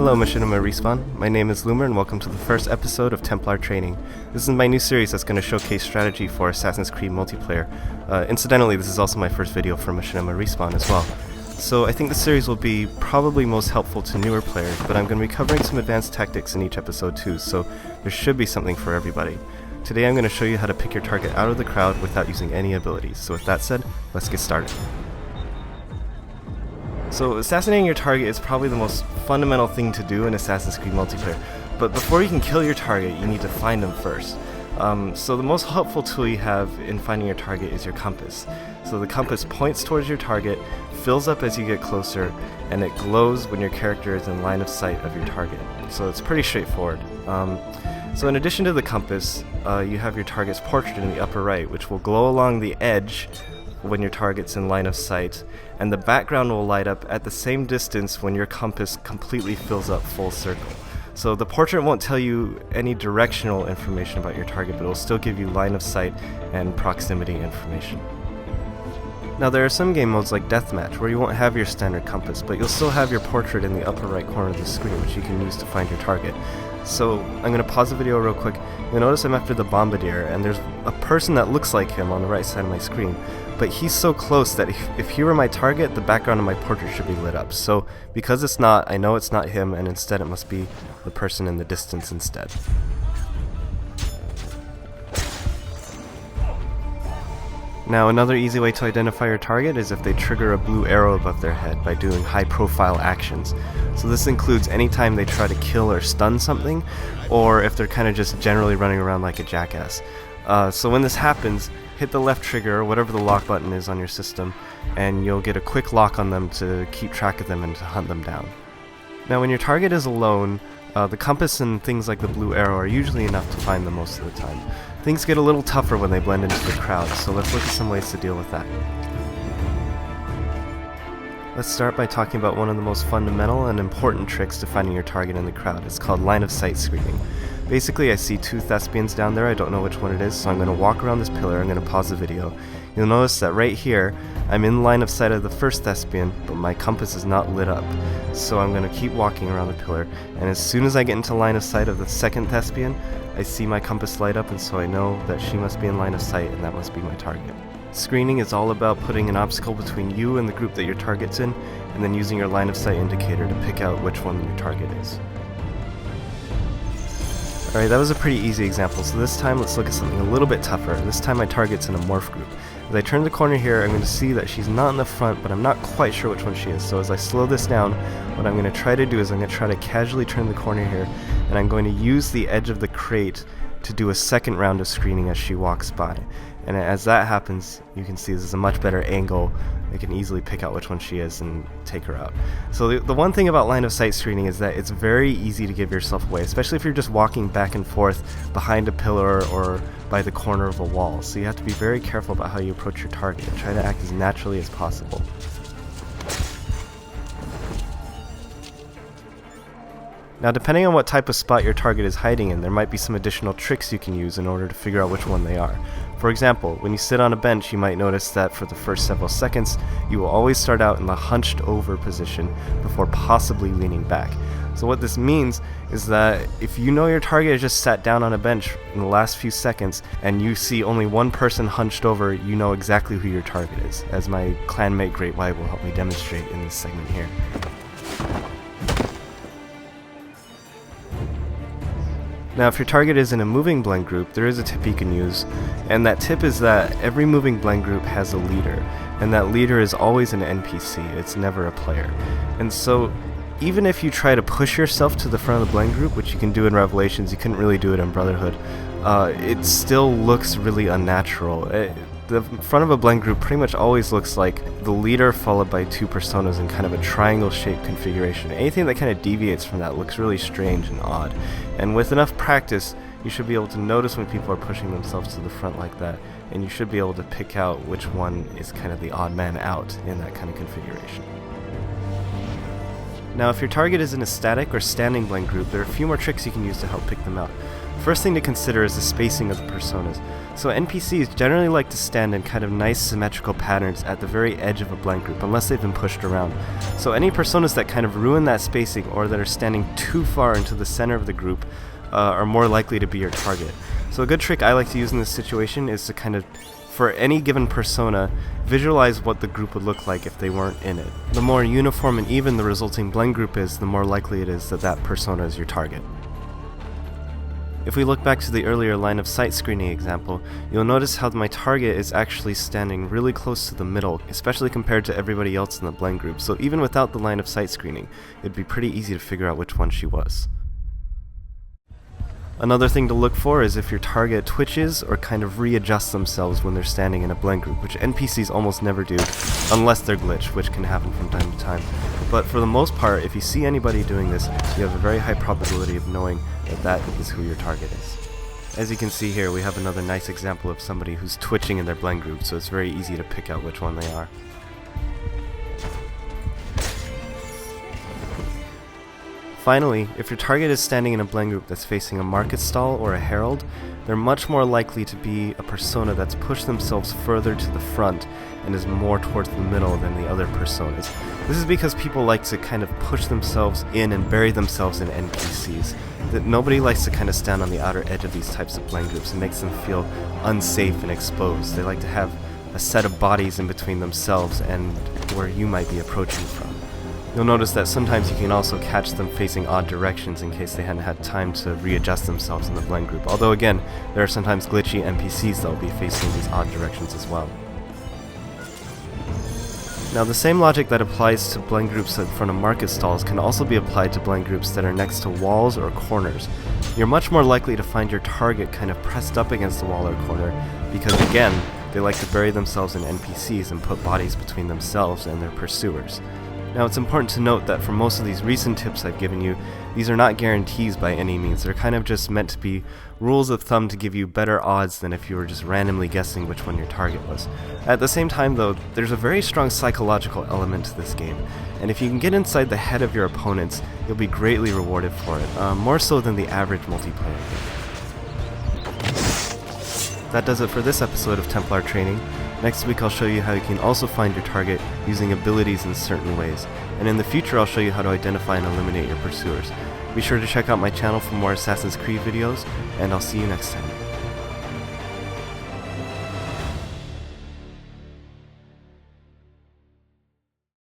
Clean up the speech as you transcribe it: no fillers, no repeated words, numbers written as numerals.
Hello Machinima Respawn, my name is Loomer and welcome to the first episode of Templar Training. This is my new series that's going to showcase strategy for Assassin's Creed multiplayer. Incidentally, this is also my first video for Machinima Respawn as well. So I think the series will be probably most helpful to newer players, but I'm going to be covering some advanced tactics in each episode too, so there should be something for everybody. Today I'm going to show you how to pick your target out of the crowd without using any abilities, so with that said, let's get started. So assassinating your target is probably the most fundamental thing to do in Assassin's Creed multiplayer, but before you can kill your target, you need to find them first. So the most helpful tool you have in finding your target is your compass. So the compass points towards your target, fills up as you get closer, and it glows when your character is in line of sight of your target. So it's pretty straightforward. So in addition to the compass, you have your target's portrait in the upper right, which will glow along the edge when your target's in line of sight, and the background will light up at the same distance when your compass completely fills up full circle. So the portrait won't tell you any directional information about your target, but it will still give you line of sight and proximity information. Now there are some game modes like Deathmatch where you won't have your standard compass, but you'll still have your portrait in the upper right corner of the screen, which you can use to find your target. So I'm going to pause the video real quick. You'll notice I'm after the Bombardier, and there's a person that looks like him on the right side of my screen, but he's so close that if he were my target, the background of my portrait should be lit up. So because it's not, I know it's not him, and instead it must be the person in the distance instead. Now another easy way to identify your target is if they trigger a blue arrow above their head by doing high profile actions. So this includes any time they try to kill or stun something, or if they're kind of just generally running around like a jackass. So when this happens, hit the left trigger or whatever the lock button is on your system, and you'll get a quick lock on them to keep track of them and to hunt them down. Now when your target is alone, the compass and things like the blue arrow are usually enough to find them most of the time. Things get a little tougher when they blend into the crowd, so let's look at some ways to deal with that. Let's start by talking about one of the most fundamental and important tricks to finding your target in the crowd. It's called line of sight screening. Basically, I see two thespians down there, I don't know which one it is, so I'm going to walk around this pillar, I'm going to pause the video. You'll notice that right here, I'm in line of sight of the first thespian, but my compass is not lit up. So I'm going to keep walking around the pillar, and as soon as I get into line of sight of the second thespian, I see my compass light up, and so I know that she must be in line of sight, and that must be my target. Screening is all about putting an obstacle between you and the group that your target's in, and then using your line of sight indicator to pick out which one your target is. Alright, that was a pretty easy example, so this time let's look at something a little bit tougher. This time my target's in a morph group. As I turn the corner here, I'm going to see that she's not in the front, but I'm not quite sure which one she is. So as I slow this down, what I'm going to try to do is I'm going to try to casually turn the corner here, and I'm going to use the edge of the crate to do a second round of screening as she walks by. And as that happens, you can see this is a much better angle. I can easily pick out which one she is and take her out. So the one thing about line of sight screening is that it's very easy to give yourself away, especially if you're just walking back and forth behind a pillar or by the corner of a wall. So you have to be very careful about how you approach your target and try to act as naturally as possible. Now depending on what type of spot your target is hiding in, there might be some additional tricks you can use in order to figure out which one they are. For example, when you sit on a bench, you might notice that for the first several seconds, you will always start out in the hunched over position before possibly leaning back. So what this means is that if you know your target is just sat down on a bench in the last few seconds and you see only one person hunched over, you know exactly who your target is, as my clanmate Great White will help me demonstrate in this segment here. Now if your target is in a moving blend group, there is a tip you can use, and that tip is that every moving blend group has a leader, and that leader is always an NPC, it's never a player. And so even if you try to push yourself to the front of the blend group, which you can do in Revelations, you couldn't really do it in Brotherhood, it still looks really unnatural. The front of a blend group pretty much always looks like the leader followed by two personas in kind of a triangle-shaped configuration. Anything that kind of deviates from that looks really strange and odd. And with enough practice, you should be able to notice when people are pushing themselves to the front like that, and you should be able to pick out which one is kind of the odd man out in that kind of configuration. Now if your target is in a static or standing blend group, there are a few more tricks you can use to help pick them out. First thing to consider is the spacing of the personas. So NPCs generally like to stand in kind of nice symmetrical patterns at the very edge of a blank group, unless they've been pushed around. So any personas that kind of ruin that spacing or that are standing too far into the center of the group are more likely to be your target. So a good trick I like to use in this situation is to kind of, for any given persona, visualize what the group would look like if they weren't in it. The more uniform and even the resulting blend group is, the more likely it is that that persona is your target. If we look back to the earlier line of sight screening example, you'll notice how my target is actually standing really close to the middle, especially compared to everybody else in the blend group, so even without the line of sight screening, it'd be pretty easy to figure out which one she was. Another thing to look for is if your target twitches or kind of readjusts themselves when they're standing in a blend group, which NPCs almost never do, unless they're glitched, which can happen from time to time. But for the most part, if you see anybody doing this, you have a very high probability of knowing that that is who your target is. As you can see here, we have another nice example of somebody who's twitching in their blend group, so it's very easy to pick out which one they are. Finally, if your target is standing in a blend group that's facing a market stall or a herald, they're much more likely to be a persona that's pushed themselves further to the front and is more towards the middle than the other personas. This is because people like to kind of push themselves in and bury themselves in NPCs. That nobody likes to kind of stand on the outer edge of these types of blend groups. It makes them feel unsafe and exposed. They like to have a set of bodies in between themselves and where you might be approaching from. You'll notice that sometimes you can also catch them facing odd directions in case they hadn't had time to readjust themselves in the blend group, although again, there are sometimes glitchy NPCs that will be facing these odd directions as well. Now the same logic that applies to blend groups in front of market stalls can also be applied to blend groups that are next to walls or corners. You're much more likely to find your target kind of pressed up against the wall or corner because again, they like to bury themselves in NPCs and put bodies between themselves and their pursuers. Now it's important to note that for most of these recent tips I've given you, these are not guarantees by any means. They're kind of just meant to be rules of thumb to give you better odds than if you were just randomly guessing which one your target was. At the same time though, there's a very strong psychological element to this game, and if you can get inside the head of your opponents, you'll be greatly rewarded for it, more so than the average multiplayer game. That does it for this episode of Templar Training. Next week I'll show you how you can also find your target using abilities in certain ways, and in the future I'll show you how to identify and eliminate your pursuers. Be sure to check out my channel for more Assassin's Creed videos, and I'll see you next time.